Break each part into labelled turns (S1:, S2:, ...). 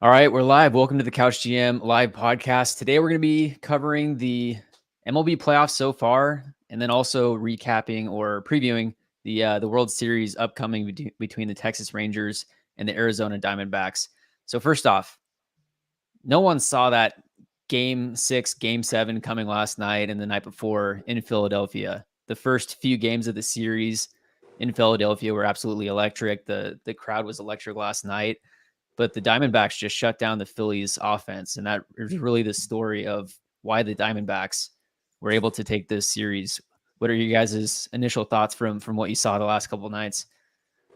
S1: All right, we're live. Welcome to the Couch GM live podcast. Today we're going to be covering the MLB playoffs so far, and then also recapping or previewing the World Series upcoming between the Texas Rangers and the Arizona Diamondbacks. So first off, no one saw that Game 6, Game 7 coming last night and the night before in Philadelphia. The first few games of the series in Philadelphia were absolutely electric. The crowd was electric last night. But the Diamondbacks just shut down the Phillies offense. And that is really the story of why the Diamondbacks were able to take this series. What are you guys' initial thoughts from what you saw the last couple of nights?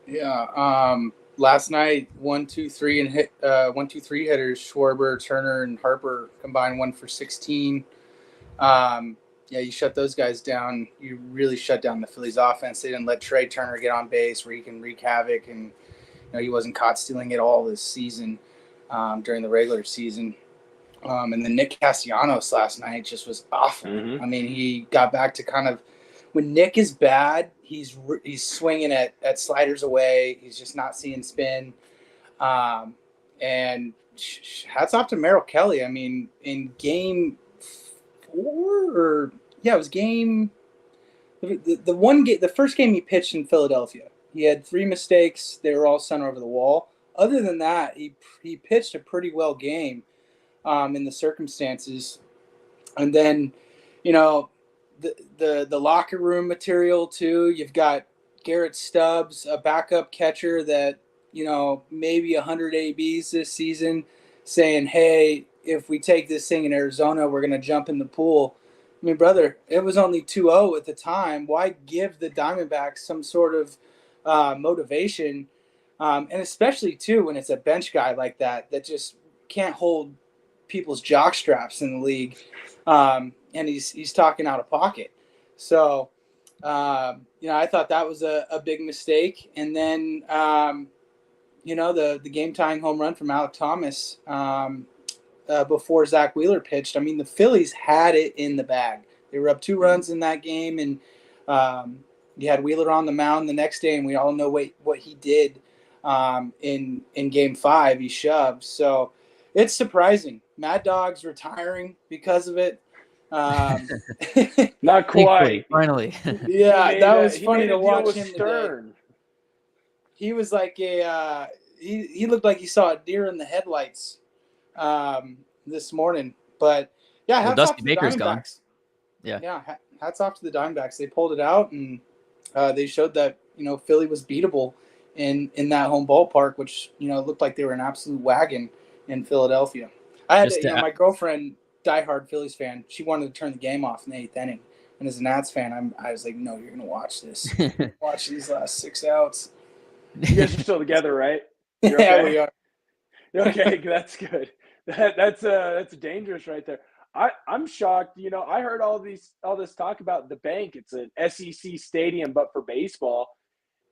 S2: Yeah. Last night, 1, 2, 3 and hit 1, 2, 3 hitters. Schwarber, Turner, and Harper combined 1 for 16. Yeah, you shut those guys down. You really shut down the Phillies offense. They didn't let Trey Turner get on base where he can wreak havoc, and he wasn't caught stealing it all this season during the regular season. And then Nick Castellanos last night just was awful.
S3: Mm-hmm.
S2: I mean, he got back to kind of when Nick is bad, he's swinging at sliders away. He's just not seeing spin. And hats off to Merrill Kelly. I mean, in game 4 it was the first game he pitched in Philadelphia. He had 3 mistakes. They were all sent over the wall. Other than that, he pitched a pretty well game in the circumstances. And then, the locker room material too. You've got Garrett Stubbs, a backup catcher that, maybe 100 ABs this season, saying, hey, if we take this thing in Arizona, we're going to jump in the pool. I mean, brother, it was only 2-0 at the time. Why give the Diamondbacks some sort of motivation? And especially, too, when it's a bench guy like that just can't hold people's jock straps in the league. And he's talking out of pocket. So, I thought that was a big mistake. And then, the game-tying home run from Alek Thomas before Zach Wheeler pitched. I mean, the Phillies had it in the bag. They were up 2 runs in that game, and you had Wheeler on the mound the next day, and we all know what he did in Game 5. He shoved. So it's surprising. Mad Dog's retiring because of it.
S3: Not quite.
S1: Finally.
S2: Yeah, that was funny to watch him
S3: Stern.
S2: today. He was like he looked like he saw a deer in the headlights this morning. But yeah, hats off to the Diamondbacks. Yeah, hats off to the Diamondbacks. They pulled it out, and they showed that Philly was beatable in that home ballpark, which looked like they were an absolute wagon in Philadelphia. I had my girlfriend, diehard Phillies fan, she wanted to turn the game off in the 8th inning, and as a Nats fan, I was like, no, you're gonna watch this. Watch these last 6 outs.
S3: You guys are still together, right?
S2: Okay? Yeah, we are.
S3: Okay, that's good. That's dangerous right there. I'm shocked. I heard all this talk about the bank. It's an SEC stadium, but for baseball.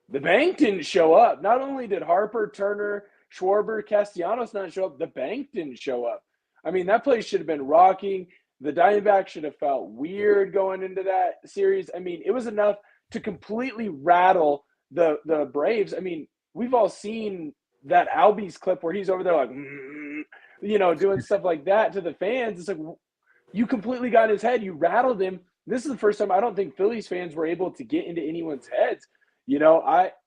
S3: The bank didn't show up. Not only did Harper, Turner, Schwarber, Castellanos not show up, the bank didn't show up. I mean, that place should have been rocking. The Diamondbacks should have felt weird going into that series. I mean, it was enough to completely rattle the Braves. I mean, we've all seen that Albies clip where he's over there like, doing stuff like that to the fans. It's like, you completely got in his head. You rattled him. This is the first time I don't think Phillies fans were able to get into anyone's heads.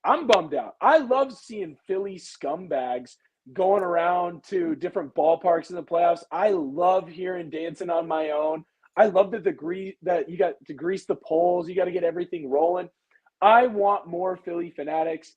S3: I'm bummed out. I love seeing Philly scumbags going around to different ballparks in the playoffs. I love hearing Dancing on My Own. I love that you got to grease the poles. You got to get everything rolling. I want more Philly fanatics,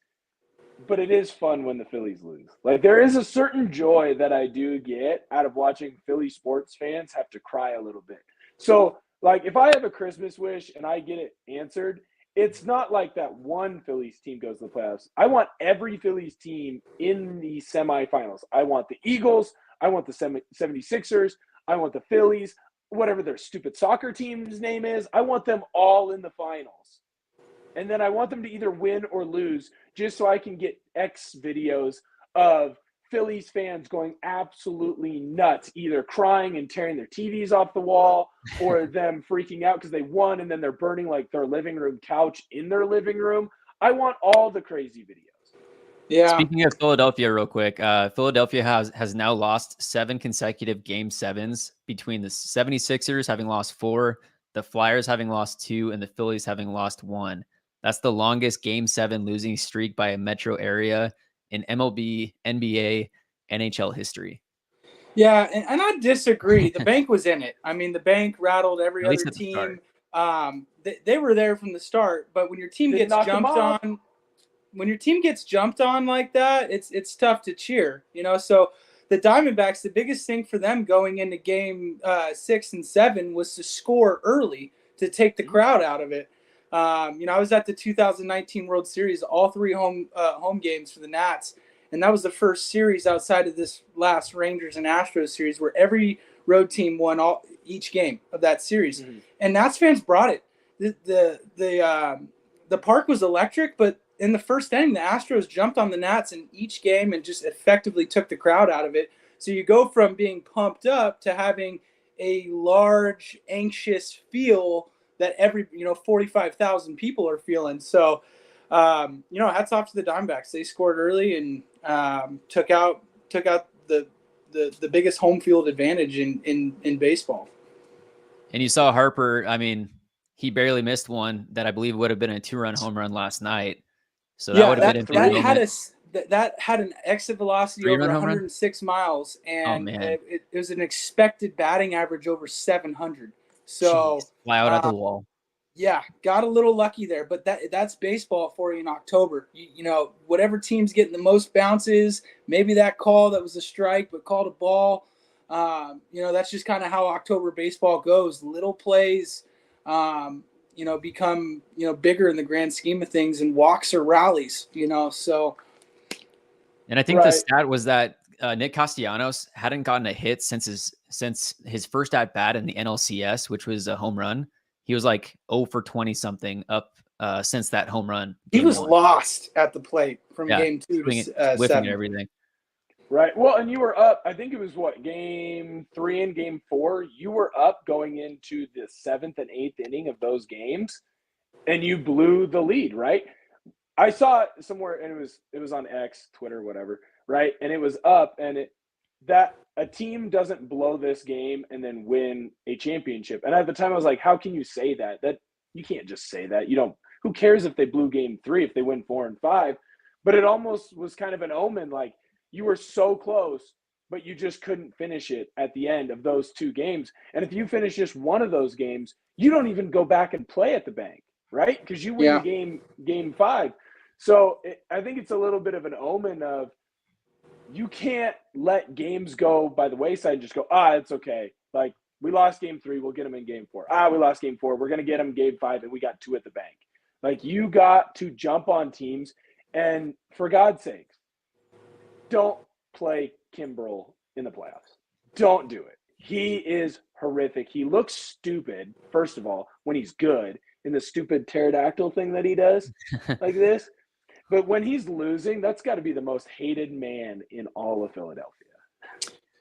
S3: but it is fun when the Phillies lose. Like, there is a certain joy that I do get out of watching Philly sports fans have to cry a little bit. So, like, if I have a Christmas wish and I get it answered, it's not like that one Phillies team goes to the playoffs. I want every Phillies team in the semifinals. I want the Eagles. I want the 76ers. I want the Phillies, whatever their stupid soccer team's name is. I want them all in the finals. And then I want them to either win or lose just so I can get X videos of Phillies fans going absolutely nuts, either crying and tearing their TVs off the wall or them freaking out because they won and then they're burning like their living room couch in their living room. I want all the crazy videos.
S2: Yeah.
S1: Speaking of Philadelphia, real quick, Philadelphia has now lost 7 consecutive Game 7s between the 76ers having lost 4, the Flyers having lost 2, and the Phillies having lost 1. That's the longest Game 7 losing streak by a metro area in MLB, NBA, NHL history.
S2: Yeah, and I disagree. The bank was in it. I mean, the bank rattled every
S1: At least
S2: other
S1: at the start.
S2: team. They were there from the start, but when your team
S3: Didn't
S2: gets
S3: knock them
S2: jumped
S3: off.
S2: on, when your team gets jumped on like that, it's tough to cheer, you know. So the Diamondbacks, the biggest thing for them going into game 6 and 7 was to score early to take the crowd out of it. You know, I was at the 2019 World Series, all 3 home games for the Nats, and that was the first series outside of this last Rangers and Astros series where every road team won each game of that series, and Nats fans brought it. The park was electric, but in the first inning, the Astros jumped on the Nats in each game and just effectively took the crowd out of it. So you go from being pumped up to having a large, anxious feel that 45,000 people are feeling. So, you know, hats off to the Diamondbacks. They scored early and took out the biggest home field advantage in baseball.
S1: And you saw Harper, I mean, he barely missed one that I believe would have been a 2-run home run last night. So that would have been a big moment.
S2: That had an exit velocity over 106 miles, and it was an expected batting average over 700. So
S1: fly out at the wall.
S2: Yeah, got a little lucky there, but that's baseball for you in October. You know, whatever team's getting the most bounces, maybe that call that was a strike but called a ball. You know, that's just kind of how October baseball goes. Little plays, you know, become, you know, bigger in the grand scheme of things, and walks or rallies, you know. So,
S1: and I think the stat was that Nick Castellanos hadn't gotten a hit since his first at bat in the NLCS, which was a home run. He was like 0 for 20 something up since that home run.
S2: He was lost at the plate from game 2 to
S1: whiffing
S2: 7.
S1: everything.
S3: Right. Well, and you were up, I think it was game 3 and game 4. You were up going into the 7th and 8th inning of those games, and you blew the lead, right? I saw it somewhere, and it was on X, Twitter, whatever, right? And it was up, and that a team doesn't blow this game and then win a championship. And at the time, I was like, how can you say that? That you can't just say that. You don't. Who cares if they blew game 3 if they win 4 and 5? But it almost was kind of an omen, like you were so close, but you just couldn't finish it at the end of those 2 games. And if you finish just one of those games, you don't even go back and play at the bank, right? Because you win game 5. So I think it's a little bit of an omen of you can't let games go by the wayside and just go, it's okay. Like, we lost game 3, we'll get them in game 4. We lost game 4, we're going to get them game 5, and we got 2 at the bank. Like, you got to jump on teams, and for God's sakes, don't play Kimbrel in the playoffs. Don't do it. He is horrific. He looks stupid, first of all, when he's good, in the stupid pterodactyl thing that he does like this. But when he's losing, that's got to be the most hated man in all of Philadelphia.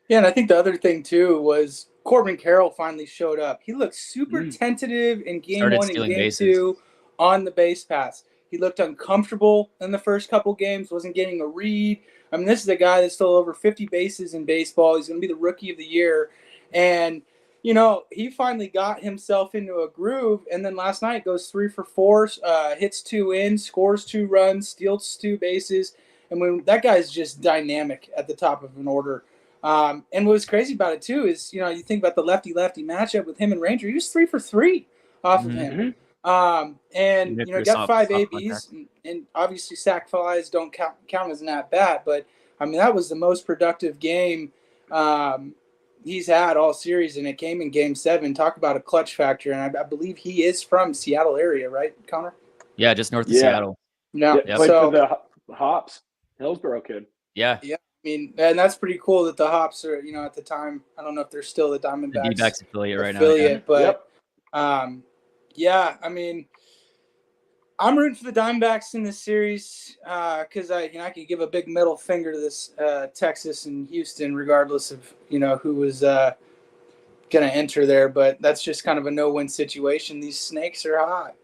S2: Yeah, and I think the other thing, too, was Corbin Carroll finally showed up. He looked super tentative in game 1 and game 2 on the base pass. He looked uncomfortable in the first couple games, wasn't getting a read. I mean, this is a guy that's still over 50 bases in baseball. He's going to be the rookie of the year. And, you know, he finally got himself into a groove. And then last night goes 3 for 4, hits 2 in, scores 2 runs, steals 2 bases. And when that guy's just dynamic at the top of an order. And what was crazy about it, too, is, you know, you think about the lefty-lefty matchup with him and Ranger. He was 3 for 3 off of him. And, you know, got 5 ABs, and obviously sac flies don't count as an at-bat. But, I mean, that was the most productive game he's had all series, and it came in game 7. Talk about a clutch factor. And I believe he is from Seattle area, right, Connor?
S1: Yeah, just north of Seattle.
S2: No,
S3: played for the Hops, Hillsborough kid.
S1: Yeah.
S2: I mean, and that's pretty cool that the Hops are, you know, at the time, I don't know if they're still the Diamondbacks
S1: D-backs affiliate right now.
S2: Yeah. But, yeah, I mean, I'm rooting for the Diamondbacks in this series because I could give a big middle finger to this Texas and Houston, regardless of, you know, who was going to enter there, but that's just kind of a no-win situation. These snakes are hot.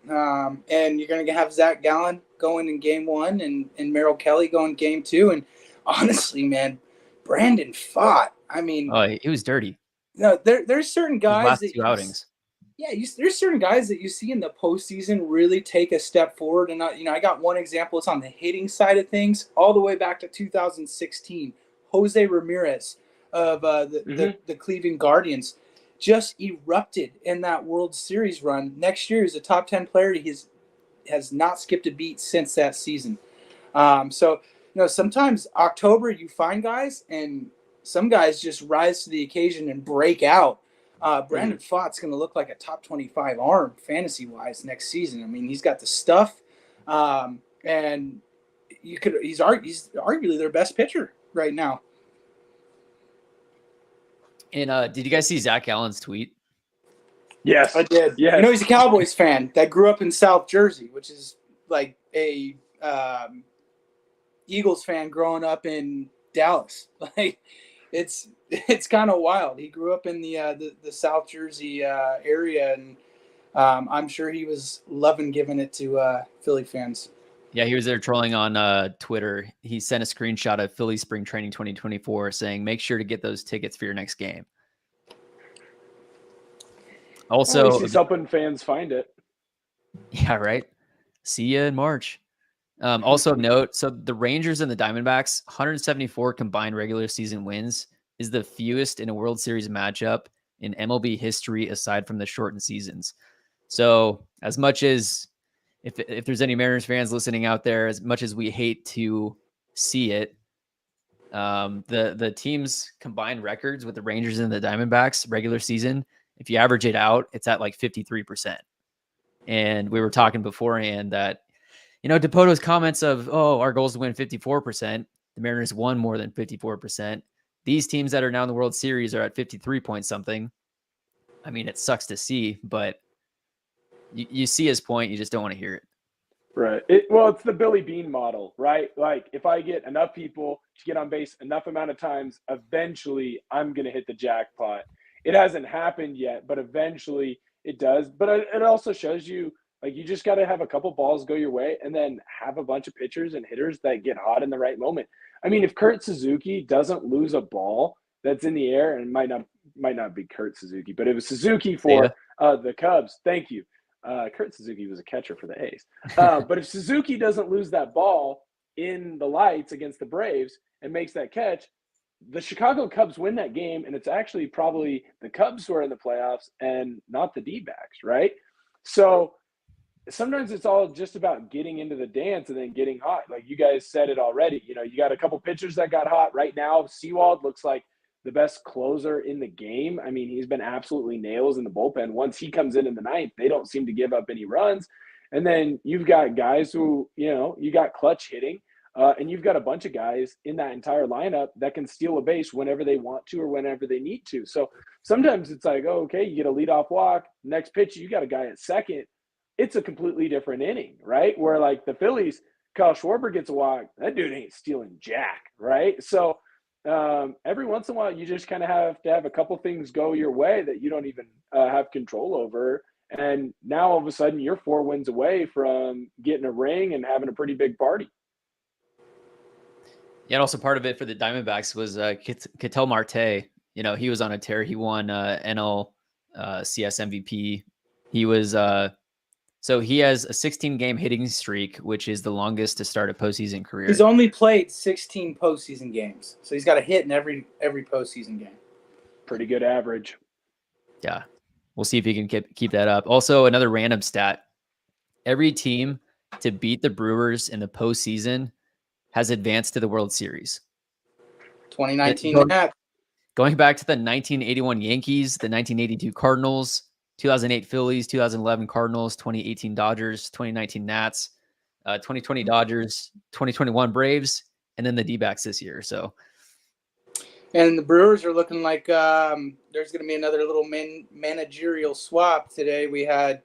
S2: And you're going to have Zach Gallen going in game 1 and Merrill Kelly going game 2. And honestly, man, Brandon Pfaadt. I mean,
S1: he was dirty.
S2: No, there's certain
S1: His
S2: guys
S1: last
S2: that
S1: 2 outings.
S2: There's certain guys that you see in the postseason really take a step forward. And I got one example. It's on the hitting side of things, all the way back to 2016. Jose Ramirez of the Cleveland Guardians just erupted in that World Series run. Next year, he's a top 10 player. He has not skipped a beat since that season. So sometimes October you find guys, and some guys just rise to the occasion and break out. Brandon Pfaadt's going to look like a top 25 arm fantasy-wise next season. I mean, he's got the stuff, and he's arguably their best pitcher right now.
S1: And did you guys see Zach Allen's tweet?
S3: Yes,
S2: I did.
S3: Yes.
S2: He's a Cowboys fan that grew up in South Jersey, which is like a Eagles fan growing up in Dallas. Like, it's kind of wild. He grew up in the South Jersey area, and I'm sure he was loving giving it to Philly fans.
S1: Yeah, he was there trolling on Twitter. He sent a screenshot of Philly Spring Training 2024 saying, make sure to get those tickets for your next game. Also,
S3: he's helping fans find it.
S1: Yeah, right. See you in March. Also of note, so the Rangers and the Diamondbacks, 174 combined regular season wins is the fewest in a World Series matchup in MLB history aside from the shortened seasons. So as much as if there's any Mariners fans listening out there, as much as we hate to see it, the teams' combined records with the Rangers and the Diamondbacks regular season, if you average it out, it's at like 53%. And we were talking beforehand that, DePoto's comments of, our goal is to win 54%. The Mariners won more than 54%. These teams that are now in the World Series are at 53 point something. I mean, it sucks to see, but you see his point. You just don't want to hear it.
S3: Right. It's the Billy Bean model, right? Like, if I get enough people to get on base enough amount of times, eventually I'm going to hit the jackpot. It hasn't happened yet, but eventually it does. But it also shows you, like, you just got to have a couple balls go your way and then have a bunch of pitchers and hitters that get hot in the right moment. I mean, if Kurt Suzuki doesn't lose a ball that's in the air, and it might not be Kurt Suzuki, but it was Suzuki for the Cubs. Thank you. Kurt Suzuki was a catcher for the A's. But if Suzuki doesn't lose that ball in the lights against the Braves and makes that catch, the Chicago Cubs win that game, and it's actually probably the Cubs who are in the playoffs and not the D-backs, right? So sometimes it's all just about getting into the dance and then getting hot. Like you guys said it already. You got a couple pitchers that got hot right now. Sewald looks like the best closer in the game. I mean, he's been absolutely nails in the bullpen. Once he comes in the ninth, they don't seem to give up any runs. And then you've got guys who, you got clutch hitting, and you've got a bunch of guys in that entire lineup that can steal a base whenever they want to or whenever they need to. So sometimes it's like, okay, you get a leadoff walk. Next pitch, you got a guy at second. It's a completely different inning, right? Where like the Phillies, Kyle Schwarber gets a walk. That dude ain't stealing jack, right? So every once in a while, you just kind of have to have a couple things go your way that you don't even have control over. And now all of a sudden you're 4 wins away from getting a ring and having a pretty big party.
S1: Yeah, and also part of it for the Diamondbacks was Ketel Marte. He was on a tear. He won NL CS MVP. He was so he has a 16-game hitting streak, which is the longest to start a postseason career.
S2: He's only played 16 postseason games, so he's got a hit in every postseason game.
S3: Pretty good average.
S1: Yeah, we'll see if he can keep that up. Also, another random stat: every team to beat the Brewers in the postseason has advanced to the World Series.
S2: 2019
S1: going back to the 1981 Yankees, the 1982 Cardinals, 2008 Phillies, 2011 Cardinals, 2018 Dodgers, 2019 Nats, 2020 Dodgers, 2021 Braves, and then the D-backs this year. So,
S2: and the Brewers are looking like there's going to be another little managerial swap today. We had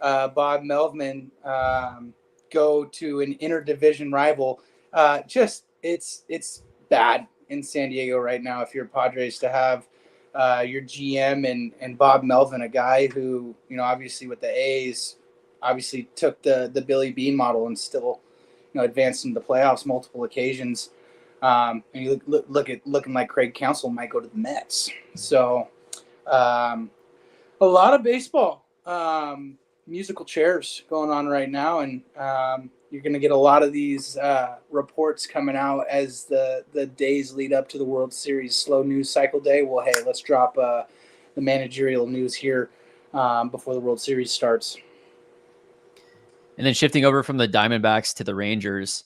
S2: Bob Melvin go to an interdivision rival. It's bad in San Diego right now if you're Padres to have your GM and Bob Melvin, a guy who, obviously with the A's, obviously took the Billy Bean model and still, advanced into the playoffs multiple occasions. And you looking like Craig Counsell might go to the Mets. So a lot of baseball musical chairs going on right now, and you're going to get a lot of these reports coming out as the days lead up to the World Series slow news cycle day. Well, hey, let's drop the managerial news here before the World Series starts.
S1: And then shifting over from the Diamondbacks to the Rangers.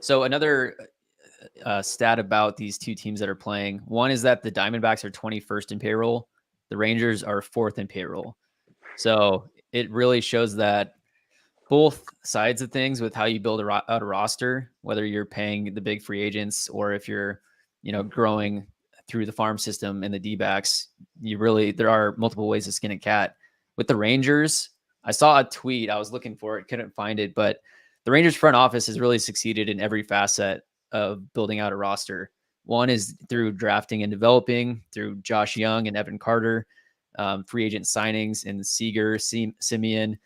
S1: So another stat about these two teams that are playing. One is that the Diamondbacks are 21st in payroll. The Rangers are 4th in payroll. So it really shows that both sides of things with how you build out a roster, whether you're paying the big free agents or if you're, growing through the farm system and the D-backs, there are multiple ways to skin a cat. With the Rangers, I saw a tweet. I was looking for it, couldn't find it, but the Rangers front office has really succeeded in every facet of building out a roster. One is through drafting and developing through Josh Young and Evan Carter, free agent signings in Seager, Simeon,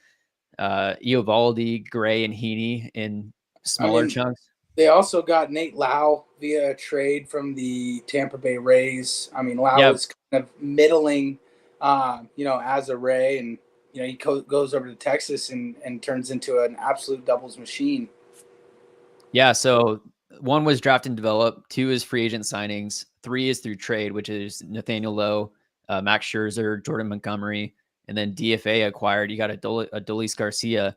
S1: Eovaldi, Gray, and Heaney in smaller chunks.
S2: They also got Nate Lau via a trade from the Tampa Bay Rays. I mean, Lau is kind of middling, as a Ray, and he goes over to Texas and turns into an absolute doubles machine.
S1: Yeah, so 1 was draft and develop, 2 is free agent signings, 3 is through trade, which is Nathaniel Lowe, Max Scherzer, Jordan Montgomery, and then DFA acquired. You got Adolis Garcia,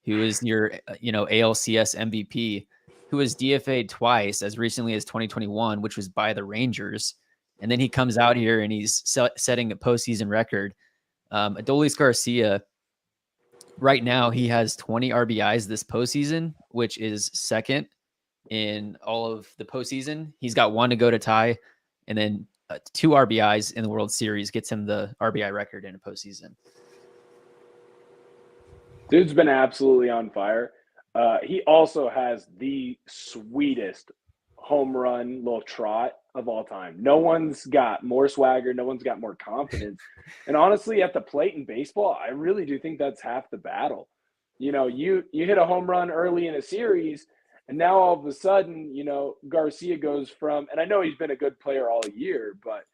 S1: who is your ALCS MVP, who was DFA'd twice as recently as 2021, which was by the Rangers. And then he comes out here and he's setting a postseason record. Adolis Garcia, right now, he has 20 RBIs this postseason, which is second in all of the postseason. He's got 1 to go to tie, and then 2 RBIs in the World Series gets him the RBI record in a postseason.
S3: Dude's been absolutely on fire. He also has the sweetest home run little trot of all time. No one's got more swagger. No one's got more confidence. And honestly, at the plate in baseball, I really do think that's half the battle. You hit a home run early in a series, and now all of a sudden, Garcia goes from, and I know he's been a good player all year, but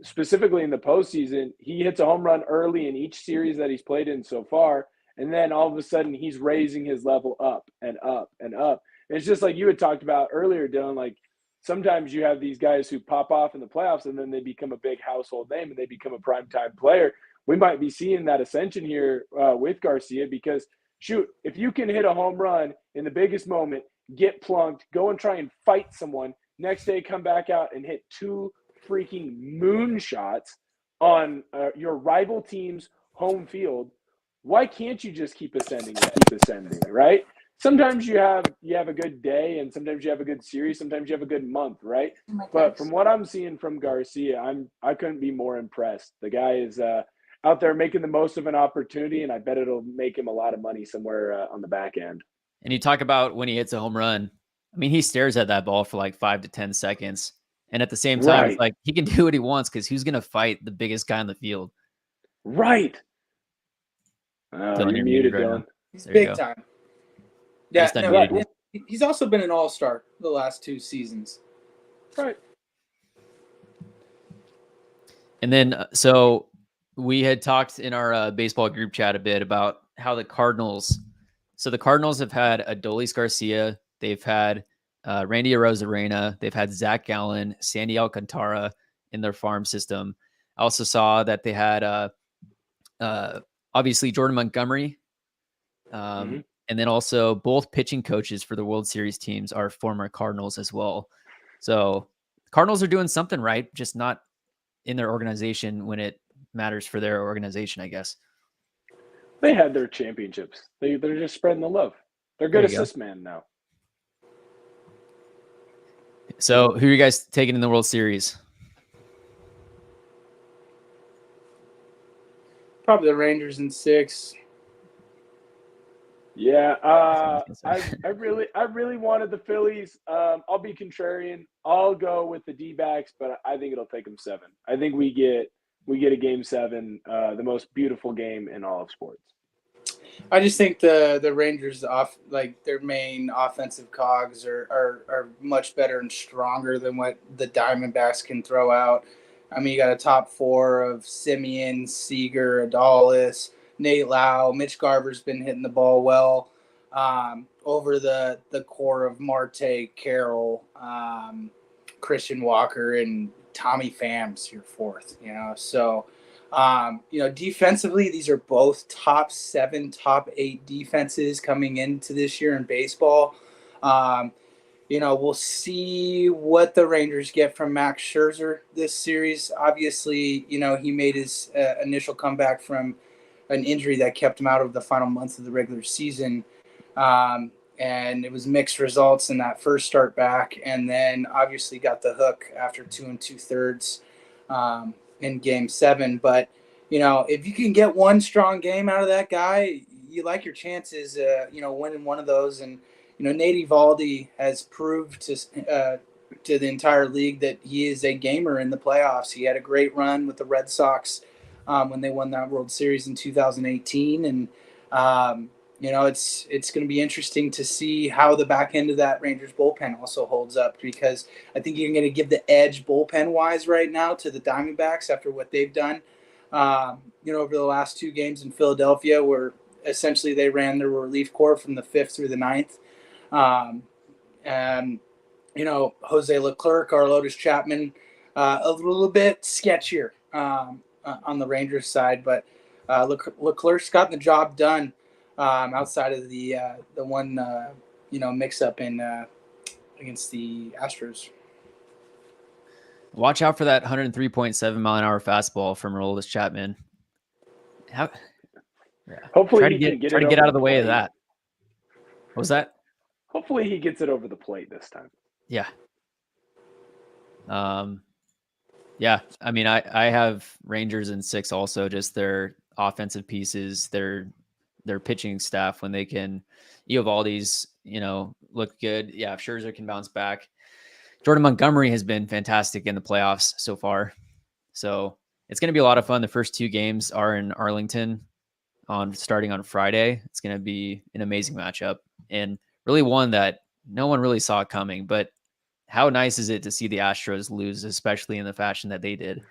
S3: specifically in the postseason, he hits a home run early in each series that he's played in so far. And then all of a sudden he's raising his level up and up and up. And it's just like you had talked about earlier, Dylan, like sometimes you have these guys who pop off in the playoffs and then they become a big household name and they become a primetime player. We might be seeing that ascension here with Garcia because, shoot, if you can hit a home run in the biggest moment, get plunked, go and try and fight someone, next day come back out and hit 2 freaking moonshots on your rival team's home field, why can't you just keep ascending, right? Sometimes you have a good day, and sometimes you have a good series, sometimes you have a good month, right? But from what I'm seeing from Garcia, I couldn't be more impressed. The guy is out there making the most of an opportunity, and I bet it'll make him a lot of money somewhere on the back end.
S1: And you talk about when he hits a home run. I mean, he stares at that ball for like 5 to 10 seconds. And at the same time, It's like he can do what he wants because who's going to fight the biggest guy on the field?
S3: Right. Dylan, you're muted, Dylan.
S2: He's big time. Yeah, no, he's also been an all-star the last 2 seasons.
S3: Right.
S1: And then, so we had talked in our baseball group chat a bit about how the Cardinals. So the Cardinals have had Adolis Garcia. They've had Randy Arozarena. They've had Zach Gallen, Sandy Alcantara in their farm system. I also saw that they had obviously Jordan Montgomery. And then also both pitching coaches for the World Series teams are former Cardinals as well. So Cardinals are doing something right, just not in their organization when it matters for their organization, I guess.
S3: They had their championships. They're just spreading the love. They're good assist man now.
S1: So who are you guys taking in the World Series?
S2: Probably the Rangers in 6.
S3: Yeah,
S1: That's what I was gonna say.
S3: I really wanted the Phillies. I'll be contrarian. I'll go with the D-backs, but I think it'll take them 7. I think we get a game 7, the most beautiful game in all of sports.
S2: I just think the Rangers off like their main offensive cogs are much better and stronger than what the Diamondbacks can throw out. I mean, you got a top 4 of Simeon, Seager, Adalis, Nate Lau, Mitch Garver's been hitting the ball well. Over the core of Marte, Carroll, Christian Walker, and Tommy Pham's your fourth. So defensively, these are both top 7, top 8 defenses coming into this year in baseball. We'll see what the Rangers get from Max Scherzer this series. Obviously, he made his initial comeback from an injury that kept him out of the final months of the regular season. And it was mixed results in that first start back. And then obviously got the hook after 2 2/3 in game 7. But, if you can get one strong game out of that guy, you like your chances, winning one of those. And, Nate Eovaldi has proved to the entire league that he is a gamer in the playoffs. He had a great run with the Red Sox when they won that World Series in 2018. And, it's going to be interesting to see how the back end of that Rangers bullpen also holds up, because I think you're going to give the edge bullpen-wise right now to the Diamondbacks after what they've done, over the last 2 games in Philadelphia, where essentially they ran their relief corps from the 5th through the 9th. And, Jose Leclerc, Aroldis Chapman, a little bit sketchier on the Rangers side, but Leclerc's gotten the job done. Outside of the one mix-up in against the Astros.
S1: Watch out for that 103.7-mile-an-hour fastball from Aroldis Chapman.
S3: Hopefully he can
S1: try to get out of the way of that. What was that?
S3: Hopefully he gets it over the plate this time.
S1: Yeah. Yeah. I mean, I have Rangers in 6 also, just their offensive pieces, their pitching staff when they can. Eovaldi's, look good. Yeah, if Scherzer can bounce back. Jordan Montgomery has been fantastic in the playoffs so far. So it's going to be a lot of fun. The first 2 games are in Arlington starting on Friday. It's going to be an amazing matchup, and really one that no one really saw coming. But how nice is it to see the Astros lose, especially in the fashion that they did?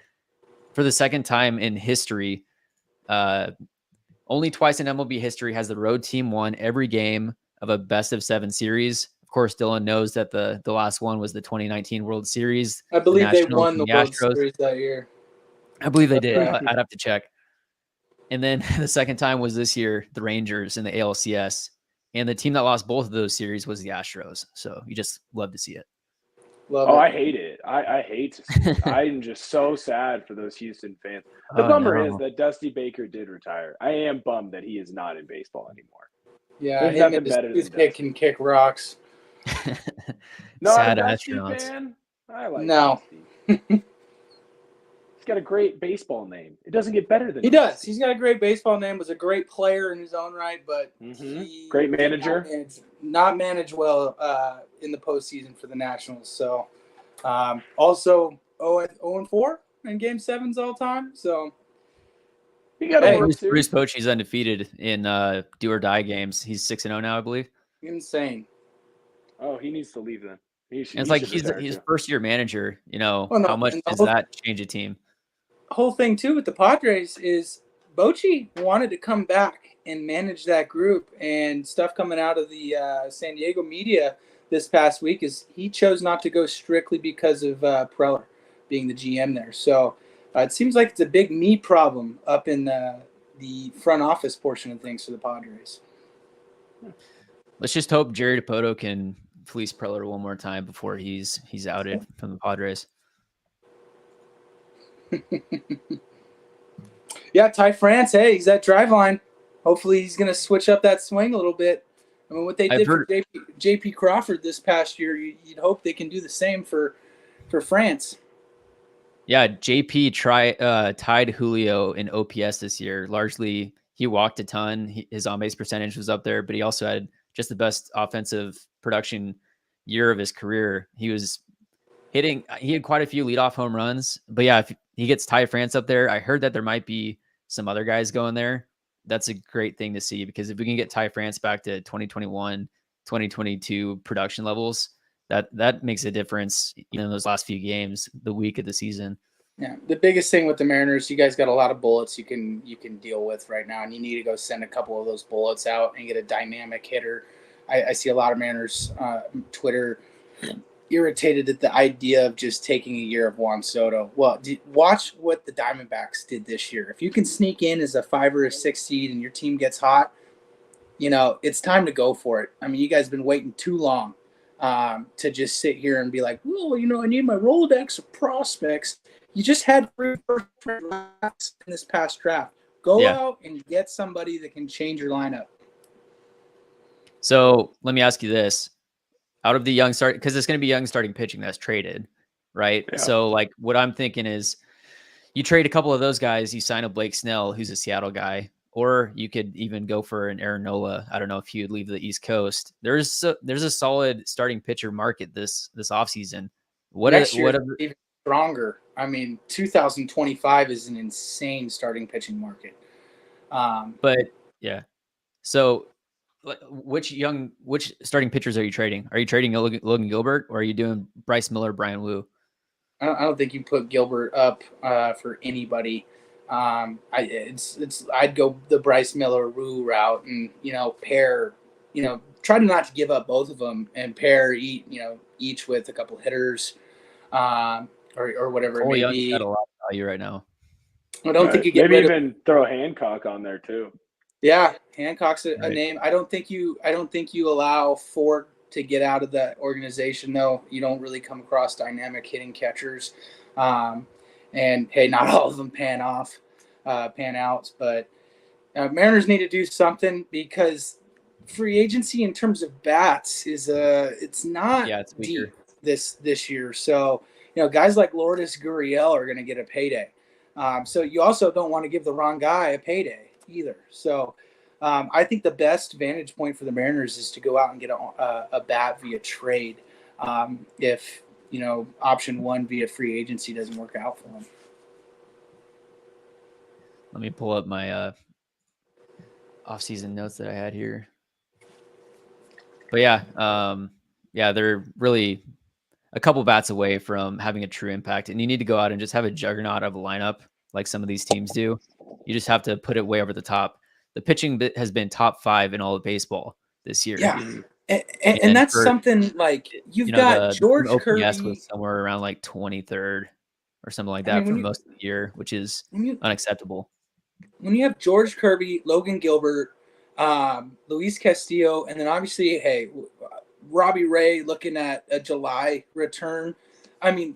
S1: For the second time in history, only twice in MLB history has the road team won every game of a best-of-7 series. Of course, Dylan knows that the last one was the 2019 World Series.
S2: I believe they won the World Series that year.
S1: I believe they did. Right. I'd have to check. And then the second time was this year, the Rangers in the ALCS. And the team that lost both of those series was the Astros. So you just love to see it.
S3: I hate it. I hate to see it. I'm just so sad for those Houston fans. The bummer is that Dusty Baker did retire. I am bummed that he is not in baseball anymore.
S2: Yeah, there's nothing better than Dusty. Can kick rocks.
S3: Not a Dusty fan. I like Dusty. He's got a great baseball name. It doesn't get better than
S2: he does. He's got a great baseball name. Was a great player in his own right, but
S3: great manager.
S2: Not managed well in the postseason for the Nationals. So also 0-4 in Game 7s all time. So
S3: he got
S1: Bruce Bochy's undefeated in do or die games. He's 6-0 now, I believe.
S2: Insane.
S3: Oh, he needs to leave then.
S1: It's like he's first year manager. How much does that change a team?
S2: Whole thing too with the Padres is Bochy wanted to come back and manage that group, and stuff coming out of the San Diego media this past week is he chose not to go strictly because of Preller being the GM there. So it seems like it's a big me problem up in the front office portion of things for the Padres.
S1: Let's just hope Jerry Dipoto can fleece Preller one more time before he's outed from the Padres.
S2: Yeah, Ty France, hey, he's that drive line. Hopefully he's going to switch up that swing a little bit. I mean, what they did for JP Crawford this past year, you'd hope they can do the same for France.
S1: Yeah, JP tied Julio in OPS this year. Largely, he walked a ton. His on base percentage was up there, but he also had just the best offensive production year of his career. He was hitting. He had quite a few leadoff home runs. But yeah, if he gets Ty France up there, I heard that there might be some other guys going there. That's a great thing to see, because if we can get Ty France back to 2021, 2022 production levels, that makes a difference in those last few games, the week of the season.
S2: Yeah, the biggest thing with the Mariners, you guys got a lot of bullets you can deal with right now, and you need to go send a couple of those bullets out and get a dynamic hitter. I see a lot of Mariners Twitter irritated at the idea of just taking a year of Juan Soto. Well, watch what the Diamondbacks did this year. If you can sneak in as a 5 or a 6 seed and your team gets hot, it's time to go for it. I mean, you guys have been waiting too long to just sit here and be like, well, I need my Rolodex of prospects. You just had 3 first in this past draft. Go out and get somebody that can change your lineup.
S1: So let me ask you this. Out of the young start, because it's going to be young starting pitching that's traded, right? Yeah. So like what I'm thinking is you trade a couple of those guys, you sign a Blake Snell, who's a Seattle guy, or you could even go for an Aaron Nola. I don't know if he would leave the East Coast. There's a solid starting pitcher market this offseason.
S2: Next year, even stronger. I mean, 2025 is an insane starting pitching market.
S1: But yeah, so which starting pitchers are you trading? Are you trading Logan Gilbert, or are you doing Bryce Miller, Brian Wu?
S2: I don't think you put Gilbert up for anybody. I'd go the Bryce Miller Wu route, and pair, try to not to give up both of them, and pair each with a couple hitters, or whatever
S1: Cole
S2: it may
S1: Young's
S2: be.
S1: Got a lot of value right now.
S2: I don't think you get
S3: maybe even throw Hancock on there too.
S2: Yeah, Hancock's a name. I don't think you allow Ford to get out of that organization, though. You don't really come across dynamic hitting catchers. And hey, not all of them pan out, but Mariners need to do something, because free agency in terms of bats is it's not deep this year. So guys like Lourdes Gurriel are going to get a payday. So you also don't want to give the wrong guy a payday either. So I think the best vantage point for the Mariners is to go out and get a bat via trade if option 1 via free agency doesn't work out for them.
S1: Let me pull up my off-season notes that I had here. But yeah, they're really a couple bats away from having a true impact, and you need to go out and just have a juggernaut of a lineup like some of these teams do. You just have to put it way over the top. The pitching bit has been top 5 in all of baseball this year.
S2: Yeah, and that's something like you've got George Kirby
S1: was somewhere around like 23rd or something like that for most of the year, which is unacceptable.
S2: When you have George Kirby, Logan Gilbert, Luis Castillo, and then obviously, hey, Robbie Ray looking at a July return. I mean,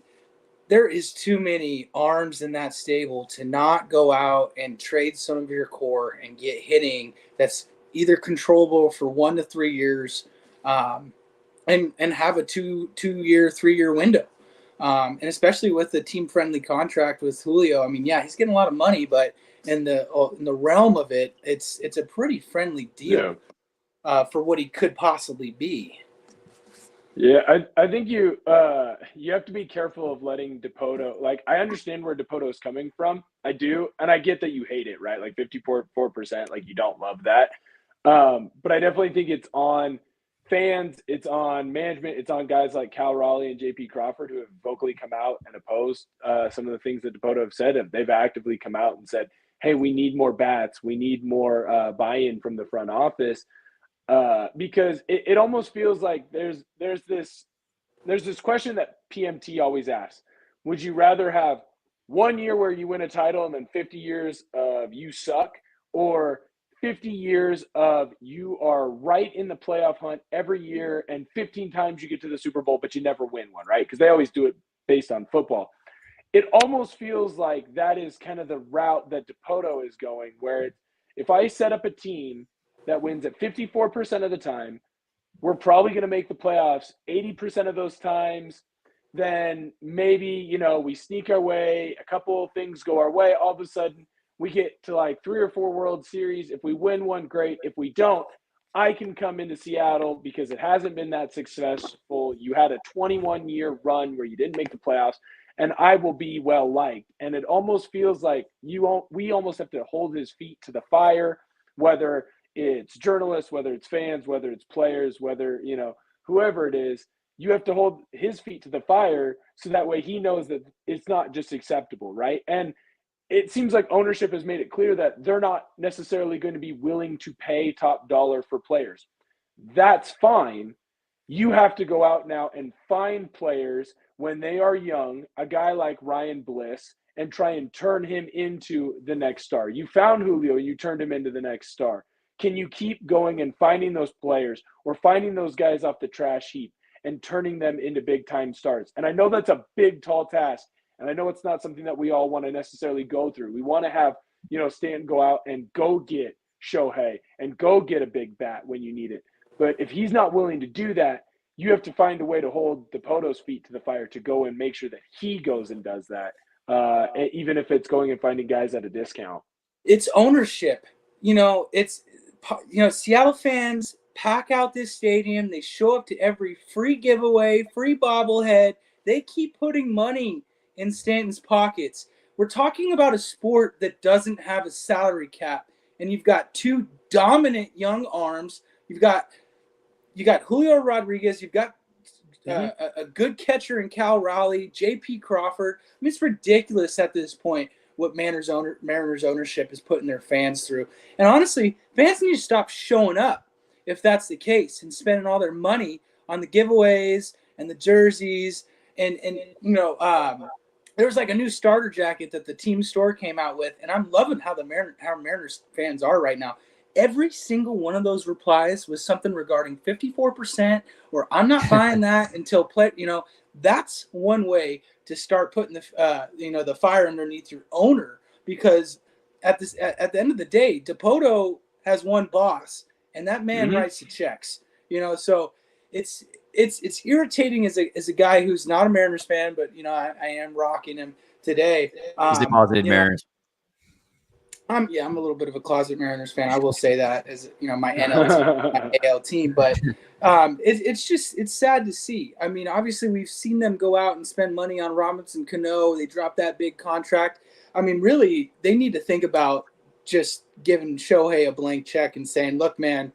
S2: there is too many arms in that stable to not go out and trade some of your core and get hitting that's either controllable for 1 to 3 years, and have a 2-year, 3-year window. And especially with the team-friendly contract with Julio, I mean, yeah, he's getting a lot of money, but in the realm of it, it's a pretty friendly deal for what he could possibly be.
S3: Yeah, I think you have to be careful of letting Dipoto. Like, I understand where Dipoto is coming from. I do, and I get that you hate it, right? Like 54%, like you don't love that. But I definitely think it's on fans, it's on management, it's on guys like Cal Raleigh and JP Crawford, who have vocally come out and opposed some of the things that Dipoto have said. They've actively come out and said, hey, we need more bats, we need more buy-in from the front office. Because it almost feels like there's this question that PMT always asks. Would you rather have 1 year where you win a title and then 50 years of you suck, or 50 years of you are right in the playoff hunt every year and 15 times you get to the Super Bowl, but you never win one, right? Because they always do it based on football. It almost feels like that is kind of the route that Dipoto is going, where if I set up a team that wins at 54% of the time, we're probably going to make the playoffs 80% of those times. Then maybe, we sneak our way, a couple of things go our way. All of a sudden, we get to like 3 or 4 World Series. If we win one, great. If we don't, I can come into Seattle because it hasn't been that successful. You had a 21-year run where you didn't make the playoffs, and I will be well liked. And it almost feels like we almost have to hold his feet to the fire, whether it's journalists, whether it's fans, whether it's players, whether, whoever it is. You have to hold his feet to the fire so that way he knows that it's not just acceptable, right? And it seems like ownership has made it clear that they're not necessarily going to be willing to pay top dollar for players. That's fine. You have to go out now and find players when they are young, a guy like Ryan Bliss, and try and turn him into the next star. You found Julio, you turned him into the next star. Can you keep going and finding those players or finding those guys off the trash heap and turning them into big time stars? And I know that's a big, tall task. And I know it's not something that we all want to necessarily go through. We want to have, Stanton go out and go get Shohei and go get a big bat when you need it. But if he's not willing to do that, you have to find a way to hold DePoto's feet to the fire to go and make sure that he goes and does that, even if it's going and finding guys at a discount.
S2: It's ownership. Seattle fans pack out this stadium. They show up to every free giveaway, free bobblehead. They keep putting money in Stanton's pockets. We're talking about a sport that doesn't have a salary cap, and you've got two dominant young arms. You got Julio Rodriguez. You've got a good catcher in Cal Raleigh, J.P. Crawford. I mean, it's ridiculous at this point what Mariners ownership is putting their fans through. And honestly, fans need to stop showing up if that's the case and spending all their money on the giveaways and the jerseys and there was like a new starter jacket that the team store came out with, and I'm loving how Mariners fans are right now. Every single one of those replies was something regarding 54%, or I'm not buying that until play. That's one way to start putting the fire underneath your owner, because at the end of the day, DePoto has one boss, and that man writes the checks. So it's irritating as a guy who's not a Mariners fan, but I am rocking him today.
S1: He's a positive Mariners.
S2: I'm a little bit of a closet Mariners fan. I will say that as my NL team, my AL team, but it's sad to see. I mean, obviously we've seen them go out and spend money on Robinson Cano. They dropped that big contract. I mean, really, they need to think about just giving Shohei a blank check and saying, "Look, man,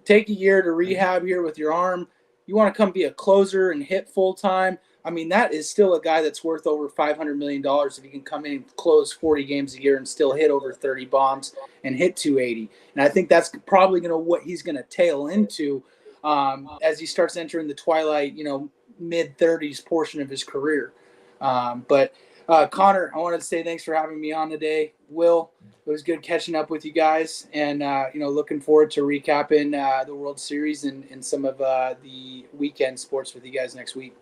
S2: take a year to rehab here with your arm. You want to come be a closer and hit full time." I mean, that is still a guy that's worth over $500 million if he can come in and close 40 games a year and still hit over 30 bombs and hit 280. And I think that's probably what he's going to tail into as he starts entering the twilight, mid-30s portion of his career. But Connor, I wanted to say thanks for having me on today. Will, it was good catching up with you guys, and looking forward to recapping the World Series and some of the weekend sports with you guys next week.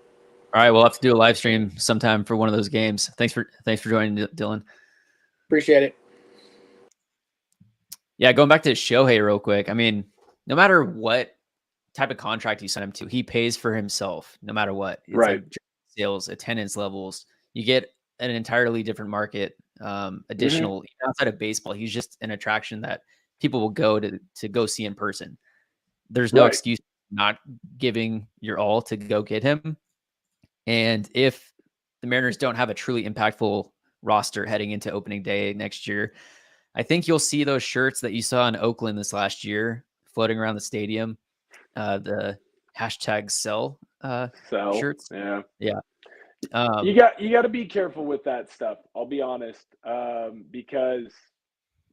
S1: All right, we'll have to do a live stream sometime for one of those games. Thanks for joining, Dylan.
S2: Appreciate it.
S1: Yeah, going back to Shohei real quick. I mean, no matter what type of contract you sign him to, he pays for himself no matter what. It's
S3: right.
S1: Like sales, attendance levels. You get an entirely different market. Additional outside of baseball, he's just an attraction that people will go to go see in person. There's no excuse not giving your all to go get him. And if the Mariners don't have a truly impactful roster heading into opening day next year, I think you'll see those shirts that you saw in Oakland this last year floating around the stadium. The hashtag sell shirts.
S3: Yeah.
S1: You
S3: got to be careful with that stuff. I'll be honest, because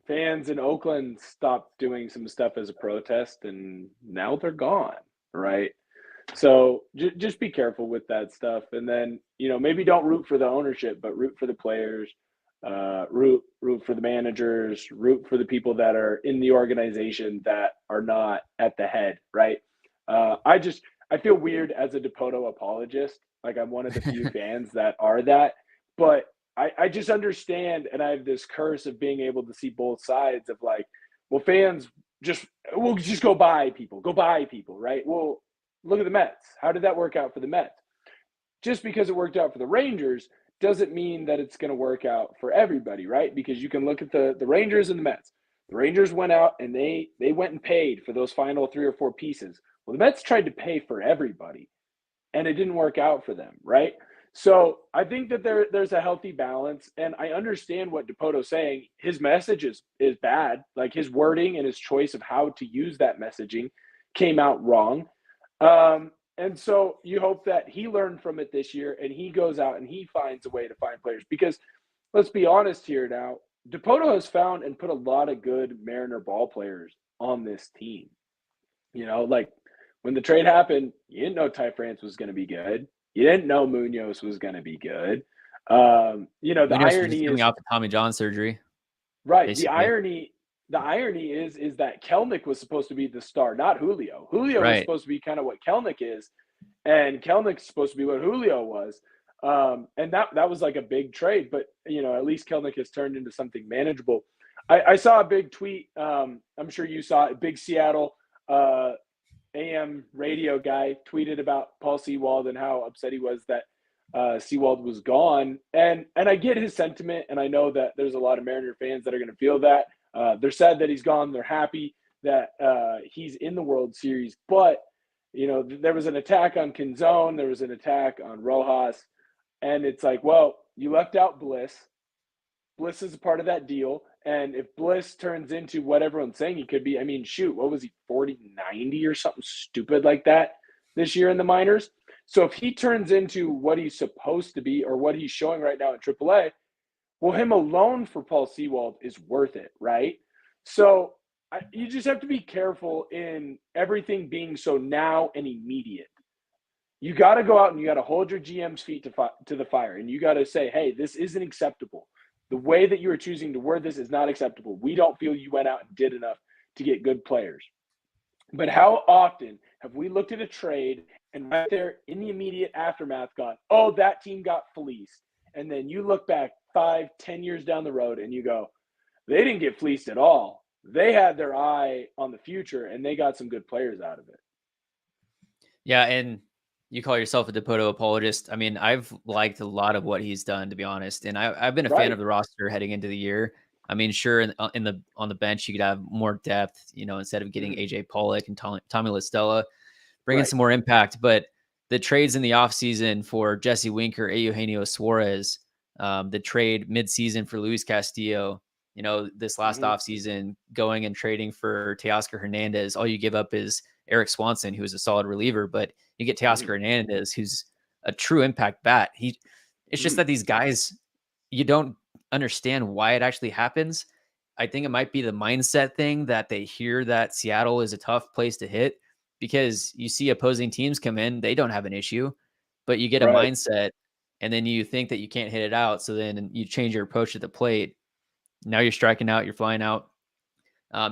S3: fans in Oakland stopped doing some stuff as a protest, and now they're gone. Right. So just be careful with that stuff. And then, maybe don't root for the ownership, but root for the players, root for the managers, root for the people that are in the organization that are not at the head. Right. I feel weird as a DePoto apologist. Like, I'm one of the few fans that are that, but I just understand. And I have this curse of being able to see both sides of like, well, fans will just go buy people, right? Well, look at the Mets. How did that work out for the Mets? Just because it worked out for the Rangers doesn't mean that it's going to work out for everybody, right? Because you can look at the Rangers and the Mets. The Rangers went out and they went and paid for those final 3 or 4 pieces. Well, the Mets tried to pay for everybody, and it didn't work out for them, right? So I think that there's a healthy balance, and I understand what Dipoto's saying. His message is bad. Like, his wording and his choice of how to use that messaging came out wrong. And so you hope that he learned from it this year and he goes out and he finds a way to find players. Because let's be honest here now, Dipoto has found and put a lot of good Mariner ball players on this team. You know, like when the trade happened, you didn't know Ty France was going to be good. You didn't know Munoz was going to be good. You know, the
S1: Munoz was
S3: irony
S1: coming
S3: is
S1: off the Tommy John surgery.
S3: right.
S1: Basically.
S3: The irony is that Kelnick was supposed to be the star, not Julio. Julio was
S1: Right.
S3: supposed to be kind of what Kelnick is, and Kelnick's supposed to be what Julio was. And that was like a big trade, but you know, at least Kelnick has turned into something manageable. I saw a big tweet. I'm sure you saw it. Big Seattle AM radio guy tweeted about Paul Sewald and how upset he was that Sewald was gone. And I get his sentiment, and I know that there's a lot of Mariner fans that are going to feel that. They're sad that he's gone. They're happy that he's in the World Series. But, you know, there was an attack on Canzone. There was an attack on Rojas. And it's like, well, you left out Bliss. Bliss is a part of that deal. And if Bliss turns into what everyone's saying he could be, I mean, shoot, what was he, 40-90 or something stupid like that this year in the minors? So if he turns into what he's supposed to be or what he's showing right now at AAA, well, him alone for Paul Sewald is worth it, right? So you just have to be careful in everything being so now and immediate. You got to go out and you got to hold your GM's feet to the fire, and you got to say, hey, this isn't acceptable. The way that you are choosing to word this is not acceptable. We don't feel you went out and did enough to get good players. But how often have we looked at a trade and right there in the immediate aftermath gone, oh, that team got fleeced. And then you look back 5-10 years down the road and you go, they didn't get fleeced at all. They had their eye on the future and they got some good players out of it.
S1: Yeah, and you call yourself a Dipoto apologist. I mean, I've liked a lot of what he's done, to be honest, and I've been a fan of the roster heading into the year. I mean, sure, on the bench you could have more depth, you know, instead of getting AJ Pollock and Tommy LaStella, bringing some more impact. But the trades in the offseason for Jesse Winker, Eugenio Suarez, the trade midseason for Luis Castillo, you know, this last offseason going and trading for Teoscar Hernandez, all you give up is Eric Swanson, who is a solid reliever, but you get Teoscar Hernandez, who's a true impact bat. It's just that these guys, you don't understand why it actually happens. I think it might be the mindset thing that they hear that Seattle is a tough place to hit, because you see opposing teams come in, they don't have an issue, but you get a mindset and then you think that you can't hit it out. So then you change your approach at the plate. Now you're striking out, you're flying out.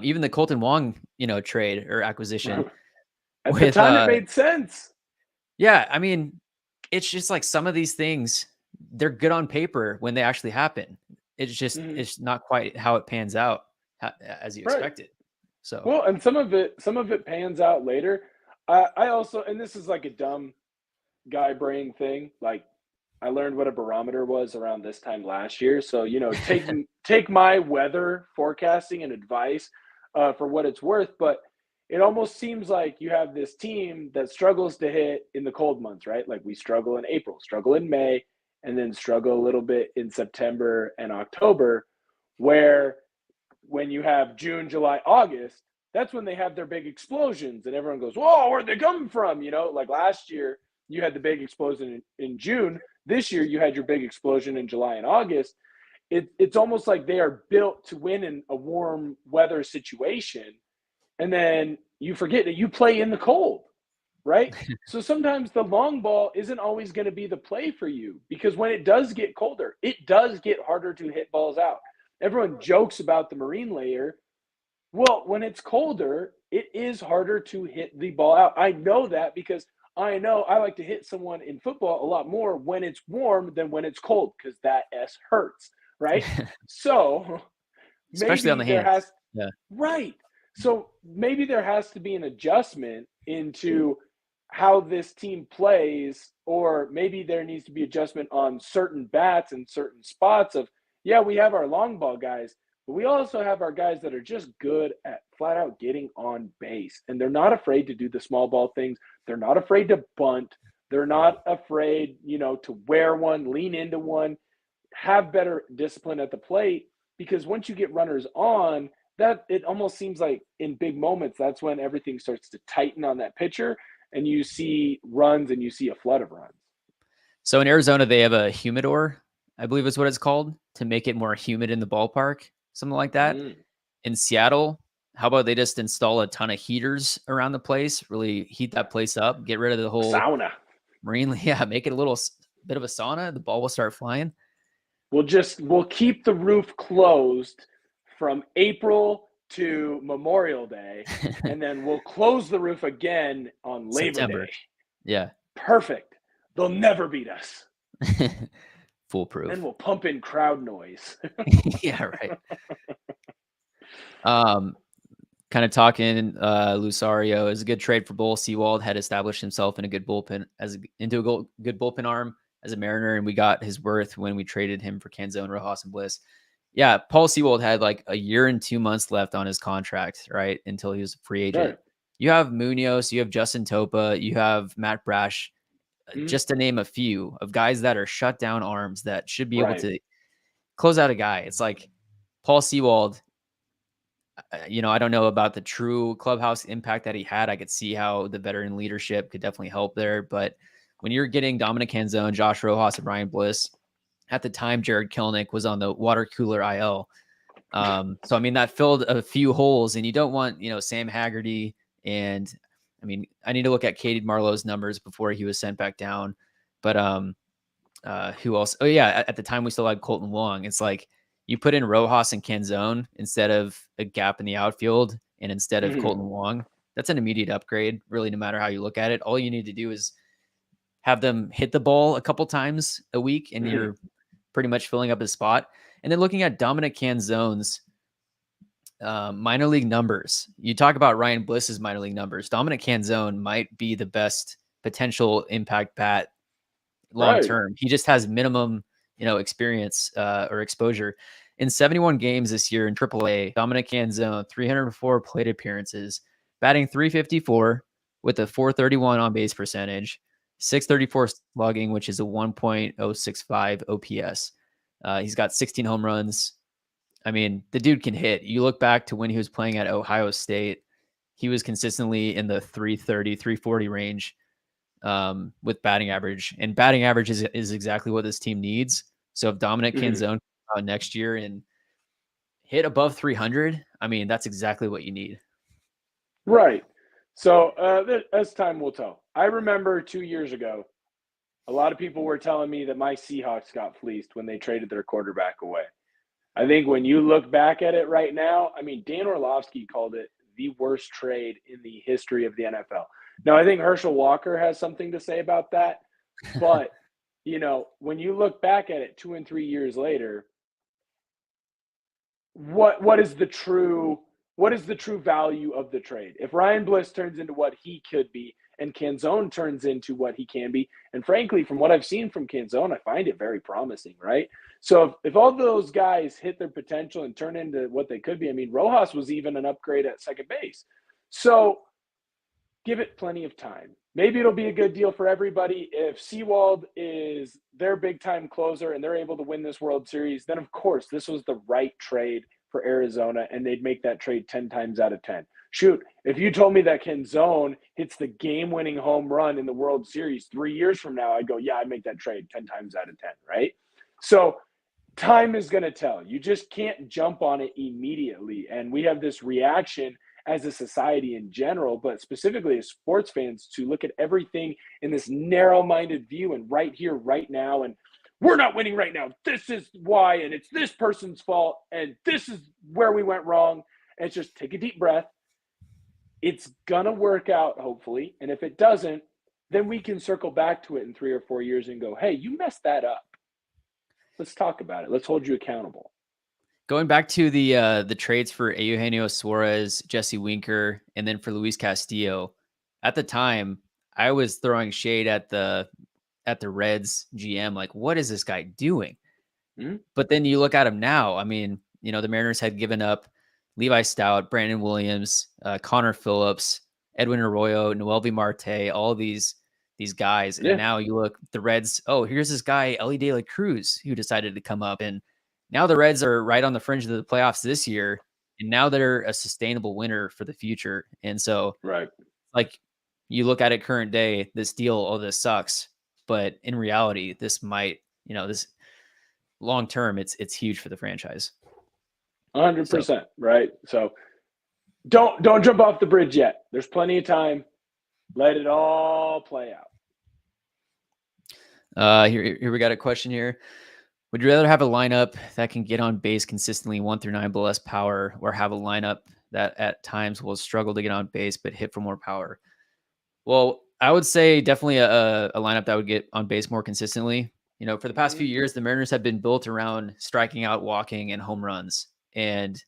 S1: Even the Colton Wong, you know, trade or acquisition.
S3: At the time, it made sense.
S1: Yeah, I mean, it's just like some of these things, they're good on paper when they actually happen. It's just it's not quite how it pans out as you expected. So
S3: well, and some of it pans out later. I also, and this is like a dumb guy brain thing. Like, I learned what a barometer was around this time last year. So, you know, take my weather forecasting and advice for what it's worth. But it almost seems like you have this team that struggles to hit in the cold months, right? Like, we struggle in April, struggle in May, and then struggle a little bit in September and October, where when you have June, July, August, that's when they have their big explosions and everyone goes, whoa, where'd they come from? You know, like last year you had the big explosion in June. This year you had your big explosion in July and August. It's almost like they are built to win in a warm weather situation. And then you forget that you play in the cold, right? So sometimes the long ball isn't always going to be the play for you, because when it does get colder, it does get harder to hit balls out. Everyone jokes about the marine layer. Well, when it's colder, it is harder to hit the ball out. I know that because I know I like to hit someone in football a lot more when it's warm than when it's cold, because that S hurts, right? So
S1: especially on the hands.
S3: Right. So maybe there has to be an adjustment into how this team plays, or maybe there needs to be adjustment on certain bats and certain spots of, yeah, we have our long ball guys, but we also have our guys that are just good at flat out getting on base. And they're not afraid to do the small ball things. They're not afraid to bunt. They're not afraid, to wear one, lean into one, have better discipline at the plate. Because once you get runners on, that it almost seems like in big moments, that's when everything starts to tighten on that pitcher and you see runs and you see a flood of runs.
S1: So in Arizona, they have a humidor, I believe is what it's called, to make it more humid in the ballpark, something like that. In Seattle, how about they just install a ton of heaters around the place, really heat that place up, get rid of the whole
S3: Sauna.
S1: marine, make it a little bit of a sauna. The ball will start flying.
S3: We'll keep the roof closed from April to Memorial Day, and then we'll close the roof again on Labor
S1: September.
S3: Day.
S1: Yeah.
S3: Perfect. They'll never beat us.
S1: Foolproof.
S3: Then we'll pump in crowd noise.
S1: Yeah, right. Kind of talking, Lusario is a good trade for Bull. Sewald had established himself in a good bullpen into a good bullpen arm as a Mariner, and we got his worth when we traded him for Canzone, Rojas, and Bliss. Yeah, Paul Sewald had like a year and 2 months left on his contract, right, until he was a free agent.
S3: Right.
S1: You have Munoz, you have Justin Topa, you have Matt Brash, just to name a few of guys that are shut down arms that should be able to close out a guy. It's like Paul Sewald. I don't know about the true clubhouse impact that he had. I could see how the veteran leadership could definitely help there. But when you're getting Dominic Canzone, Josh Rojas, and Ryan Bliss, at the time, Jared Kelnick was on the water cooler IL. So, I mean, that filled a few holes, and you don't want, Sam Haggerty. And I mean, I need to look at Katie Marlowe's numbers before he was sent back down. But who else? Oh, yeah. At the time, we still had Colton Wong. It's like, you put in Rojas and Canzone instead of a gap in the outfield and instead of Colton Wong. That's an immediate upgrade, really, no matter how you look at it. All you need to do is have them hit the ball a couple times a week, and you're pretty much filling up his spot. And then looking at Dominic Canzone's minor league numbers, you talk about Ryan Bliss's minor league numbers. Dominic Canzone might be the best potential impact bat long term. He just has minimum experience or exposure. In 71 games this year in AAA, Dominic Canzone, 304 plate appearances, batting .354 with a .431 on base percentage, .634 slugging, which is a 1.065 OPS. He's got 16 home runs. I mean, the dude can hit. You look back to when he was playing at Ohio State, he was consistently in the 330, 340 range with batting average. And batting average is exactly what this team needs. So if Dominic Canzone next year and hit above 300, I mean, that's exactly what you need.
S3: Right. So as time will tell. I remember 2 years ago, a lot of people were telling me that my Seahawks got fleeced when they traded their quarterback away. I think when you look back at it right now, I mean, Dan Orlovsky called it the worst trade in the history of the NFL. Now, I think Herschel Walker has something to say about that. But, when you look back at it 2 and 3 years later, what is the true value of the trade? If Ryan Bliss turns into what he could be and Canzone turns into what he can be, and frankly, from what I've seen from Canzone, I find it very promising, right? So if all those guys hit their potential and turn into what they could be, I mean, Rojas was even an upgrade at second base. So give it plenty of time. Maybe it'll be a good deal for everybody. If Sewald is their big-time closer and they're able to win this World Series, then, of course, this was the right trade for Arizona, and they'd make that trade 10 times out of 10. Shoot, if you told me that Canzone hits the game-winning home run in the World Series 3 years from now, I'd go, yeah, I'd make that trade 10 times out of 10, right? So time is going to tell. You just can't jump on it immediately, and we have this reaction as a society in general, but specifically as sports fans, to look at everything in this narrow-minded view and right here, right now, and we're not winning right now. This is why, and it's this person's fault, and this is where we went wrong. And it's just take a deep breath. It's going to work out, hopefully, and if it doesn't, then we can circle back to it in 3 or 4 years and go, hey, you messed that up. Let's talk about it. Let's hold you accountable.
S1: Going back to the trades for Eugenio Suarez, Jesse Winker, and then for Luis Castillo, at the time, I was throwing shade at the Reds GM, like, what is this guy doing?
S3: Mm-hmm.
S1: But then you look at him now. I mean, the Mariners had given up Levi Stout, Brandon Williams, Connor Phillips, Edwin Arroyo, Noelvi Marte, all these guys. And
S3: Yeah.
S1: now you look, the Reds, oh, here's this guy, Ellie De La Cruz, who decided to come up. And now the Reds are right on the fringe of the playoffs this year. And now they're a sustainable winner for the future. And so,
S3: Right.
S1: like, you look at it current day, this deal, oh, this sucks. But in reality, this might, this long term, it's huge for the franchise.
S3: 100%. Right. So don't jump off the bridge yet. There's plenty of time. Let it all play out.
S1: Here we got a question here. Would you rather have a lineup that can get on base consistently 1 through 9 but less power, or have a lineup that at times will struggle to get on base but hit for more power? Well, I would say definitely a lineup that would get on base more consistently. For the past few years, the Mariners have been built around striking out, walking, and home runs. And,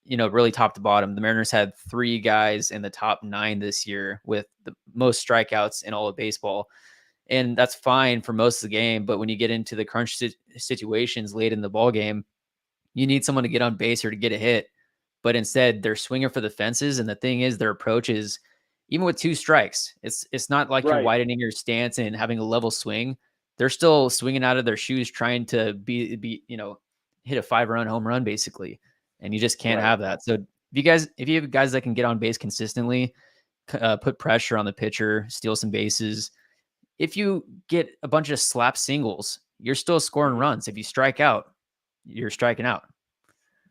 S1: really top to bottom, the Mariners had 3 guys in the top 9 this year with the most strikeouts in all of baseball. And that's fine for most of the game. But when you get into the crunch situations late in the ball game, you need someone to get on base or to get a hit. But instead, they're swinging for the fences. And the thing is, their approach is, even with 2 strikes, it's not like you're widening your stance and having a level swing. They're still swinging out of their shoes, trying to hit a 5-run home run, basically. And you just can't have that. So if you have guys that can get on base consistently, put pressure on the pitcher, steal some bases, if you get a bunch of slap singles, you're still scoring runs. If you strike out, you're striking out.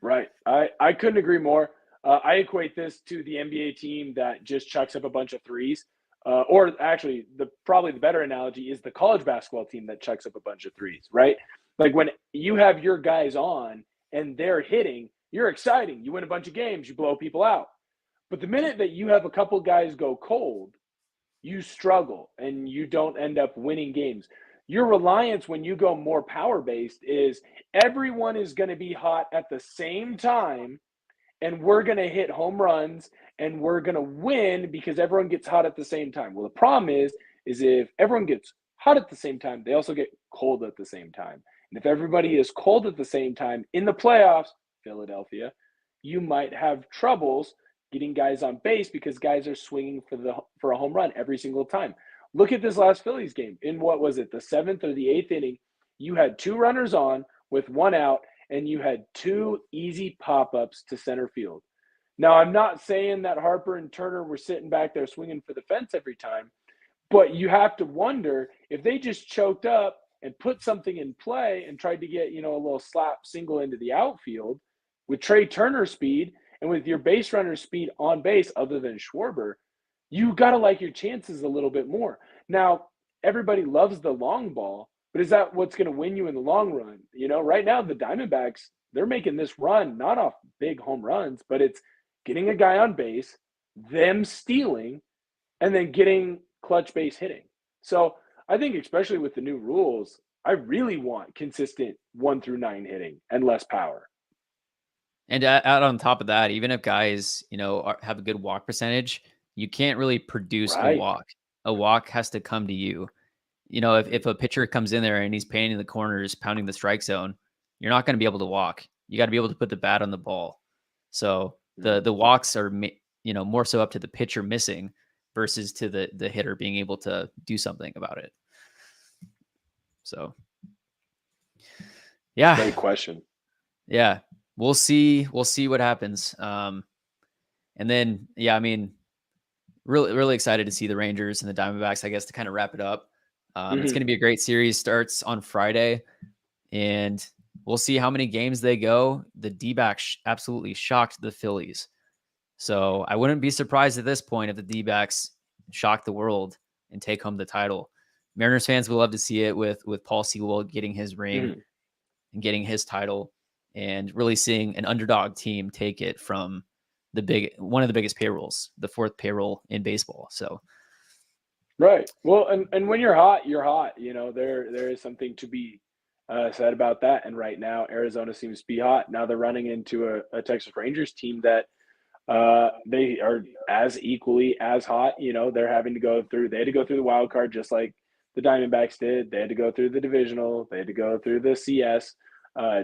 S3: Right. I couldn't agree more. I equate this to the NBA team that just chucks up a bunch of threes. Or actually, probably the better analogy is the college basketball team that chucks up a bunch of threes, right? Like when you have your guys on and they're hitting, you're exciting. You win a bunch of games, you blow people out. But the minute that you have a couple guys go cold, you struggle and you don't end up winning games. Your reliance when you go more power based is everyone is going to be hot at the same time, and we're going to hit home runs and we're going to win because everyone gets hot at the same time. Well, the problem is if everyone gets hot at the same time, they also get cold at the same time. And if everybody is cold at the same time in the playoffs, Philadelphia, you might have troubles getting guys on base because guys are swinging for a home run every single time. Look at this last Phillies game. In what was it, the 7th or the 8th inning, you had 2 runners on with 1 out, and you had 2 easy pop-ups to center field. Now, I'm not saying that Harper and Turner were sitting back there swinging for the fence every time, but you have to wonder if they just choked up and put something in play and tried to get, a little slap single into the outfield with Trey Turner's speed and with your base runner's speed on base, other than Schwarber, you got to like your chances a little bit more. Now, everybody loves the long ball, but is that what's going to win you in the long run? Right now, the Diamondbacks, they're making this run not off big home runs, but it's getting a guy on base, them stealing, and then getting clutch base hitting. So I think especially with the new rules, I really want consistent 1 through 9 hitting and less power.
S1: And out on top of that, even if guys, have a good walk percentage, you can't really produce a walk. A walk has to come to you. If a pitcher comes in there and he's painting the corners, pounding the strike zone, you're not going to be able to walk. You got to be able to put the bat on the ball. So the walks are, more so up to the pitcher missing versus to the hitter being able to do something about it. So, yeah.
S3: Great question.
S1: Yeah. We'll see what happens. And then, yeah, I mean, really, really excited to see the Rangers and the Diamondbacks, I guess, to kind of wrap it up. It's going to be a great series. Starts on Friday, and we'll see how many games they go. The D-backs absolutely shocked the Phillies. So I wouldn't be surprised at this point if the D-backs shock the world and take home the title. Mariners fans will love to see it with Paul Sewell getting his ring and getting his title, and really seeing an underdog team take it from one of the biggest payrolls, the 4th payroll in baseball. So,
S3: right. Well, and when you're hot, you're hot. There is something to be said about that. And right now, Arizona seems to be hot. Now they're running into a Texas Rangers team that They are as equally as hot. You know, they had to go through the wild card just like the Diamondbacks did. They had to go through the divisional. They had to go through the CS,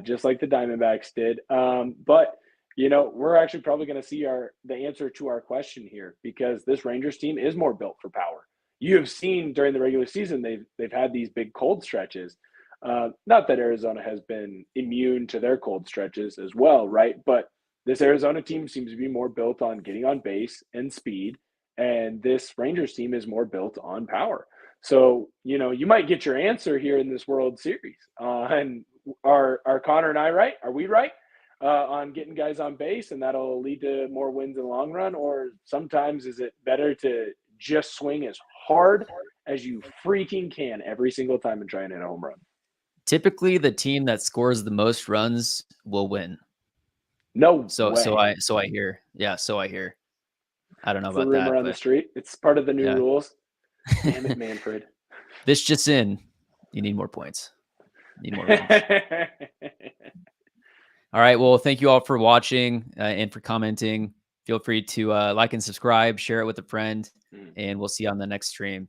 S3: just like the Diamondbacks did. But you know, we're actually probably going to see the answer to our question here, because this Rangers team is more built for power. You have seen during the regular season they've had these big cold stretches. Not that Arizona has been immune to their cold stretches as well, right? But this Arizona team seems to be more built on getting on base and speed, and this Rangers team is more built on power. So, you know, you might get your answer here in this World Series. And are Connor and I right? Are we right on getting guys on base, and that'll lead to more wins in the long run? Or sometimes is it better to just swing as hard as you freaking can every single time and try and hit a home run?
S1: Typically, the team that scores the most runs will win.
S3: No
S1: So
S3: way.
S1: I hear. Yeah, so I hear. I don't know
S3: It's a
S1: about
S3: rumor
S1: that,
S3: on the
S1: but
S3: street. It's part of the new
S1: yeah.
S3: rules. Damn it, Manfred.
S1: This just in. You need more points. Need more runs. All right. Well, thank you all for watching and for commenting. Feel free to like and subscribe, share it with a friend, and we'll see you on the next stream.